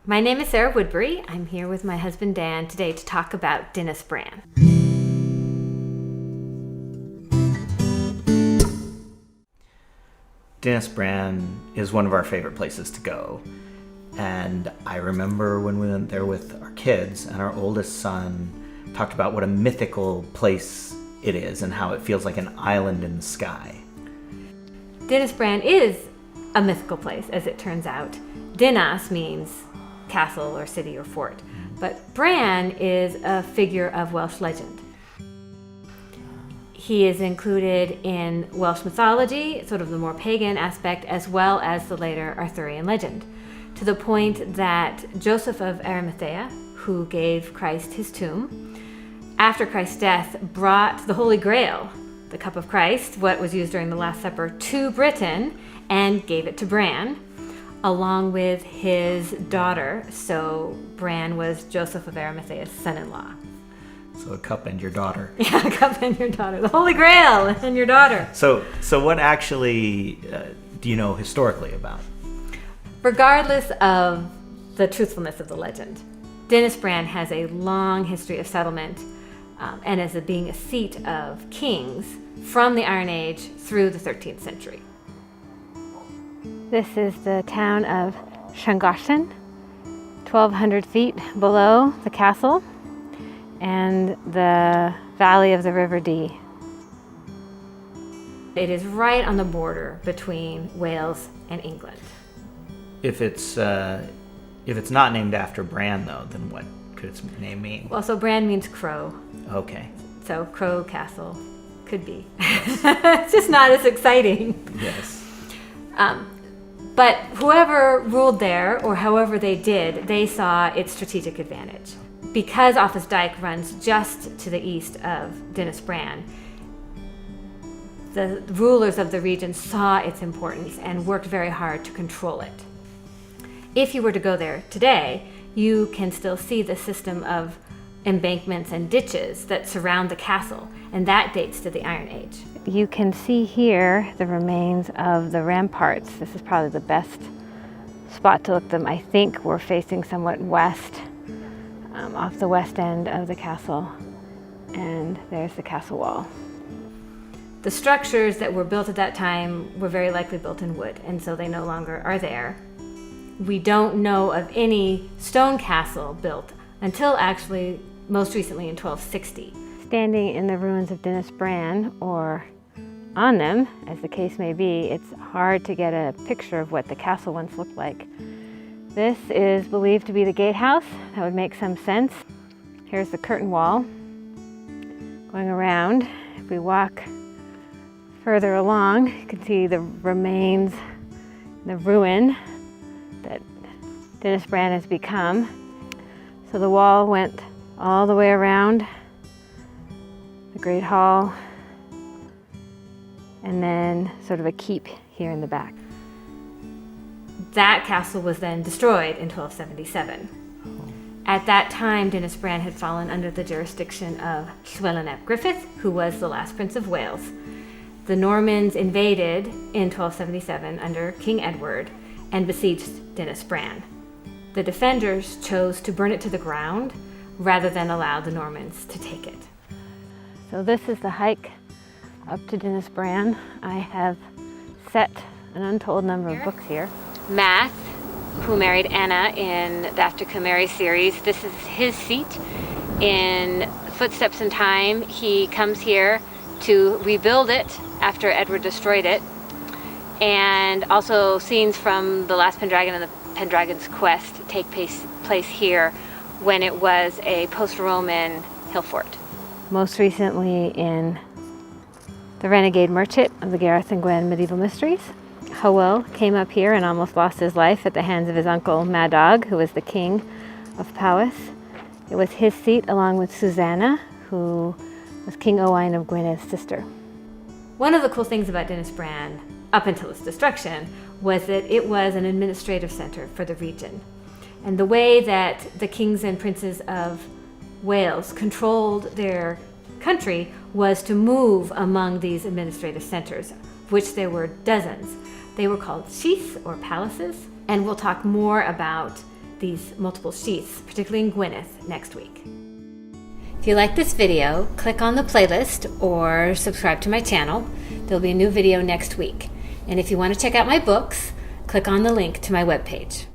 My name is Sarah Woodbury. I'm here with my husband Dan today to talk about Dinas Bran. Dinas Bran is one of our favorite places to go. And I remember when we went there with our kids, and our oldest son talked about what a mythical place it is and how it feels like an island in the sky. Dinas Bran is a mythical place, as it turns out. Dinas means castle or city or fort, but Bran is a figure of Welsh legend. He is included in Welsh mythology, sort of the more pagan aspect, as well as the later Arthurian legend, to the point that Joseph of Arimathea, who gave Christ his tomb, after Christ's death brought the Holy Grail, the cup of Christ, what was used during the Last Supper, to Britain and gave it to Bran, along with his daughter. So Bran was Joseph of Arimathea's son-in-law. So a cup and your daughter. Yeah, a cup and your daughter. The Holy Grail and your daughter. So what actually do you know historically about? Regardless of the truthfulness of the legend, Dinas Bran has a long history of settlement and as being a seat of kings from the Iron Age through the 13th century. This is the town of Llangollen, 1,200 feet below the castle and the valley of the River Dee. It is right on the border between Wales and England. If it's not named after Bran, though, then what could its name mean? Well, so Bran means crow. Okay. So Crow Castle could be. It's just not as exciting. Yes. But whoever ruled there, or however they did, they saw its strategic advantage. Because Offa's Dyke runs just to the east of Dinas Bran, the rulers of the region saw its importance and worked very hard to control it. If you were to go there today, you can still see the system of embankments and ditches that surround the castle, and that dates to the Iron Age. You can see here the remains of the ramparts. This is probably the best spot to look at them. I think we're facing somewhat west, off the west end of the castle, and there's the castle wall. The structures that were built at that time were very likely built in wood, and so they no longer are there. We don't know of any stone castle built until actually most recently in 1260. Standing in the ruins of Dinas Bran, or on them, as the case may be, it's hard to get a picture of what the castle once looked like. This is believed to be the gatehouse. That would make some sense. Here's the curtain wall going around. If we walk further along, you can see the remains, the ruin that Dinas Bran has become. So the wall went all the way around the Great Hall, and then sort of a keep here in the back. That castle was then destroyed in 1277. At that time, Dinas Bran had fallen under the jurisdiction of Llywelyn ap Griffith, who was the last Prince of Wales. The Normans invaded in 1277 under King Edward and besieged Dinas Bran. The defenders chose to burn it to the ground rather than allow the Normans to take it. So this is the hike up to Dinas Bran. I have set an untold number of books here. Matt, who married Anna in the After Queen Mary series, this is his seat. In Footsteps in Time, he comes here to rebuild it after Edward destroyed it. And also scenes from The Last Pendragon and the Pendragon's Quest take place here when it was a post-Roman hill fort. Most recently in The Renegade Merchant of the Gareth and Gwen Medieval Mysteries. Howell came up here and almost lost his life at the hands of his uncle Mad Dog, who was the king of Powys. It was his seat along with Susanna, who was King Owain of Gwynedde's sister. One of the cool things about Dinas Bran, up until its destruction, was that it was an administrative center for the region. And the way that the kings and princes of Wales controlled their country was to move among these administrative centers, which there were dozens. They were called sheaths or palaces, and we'll talk more about these multiple sheaths, particularly in Gwynedd, next week. If you like this video, click on the playlist or subscribe to my channel. There'll be a new video next week. And if you want to check out my books, click on the link to my webpage.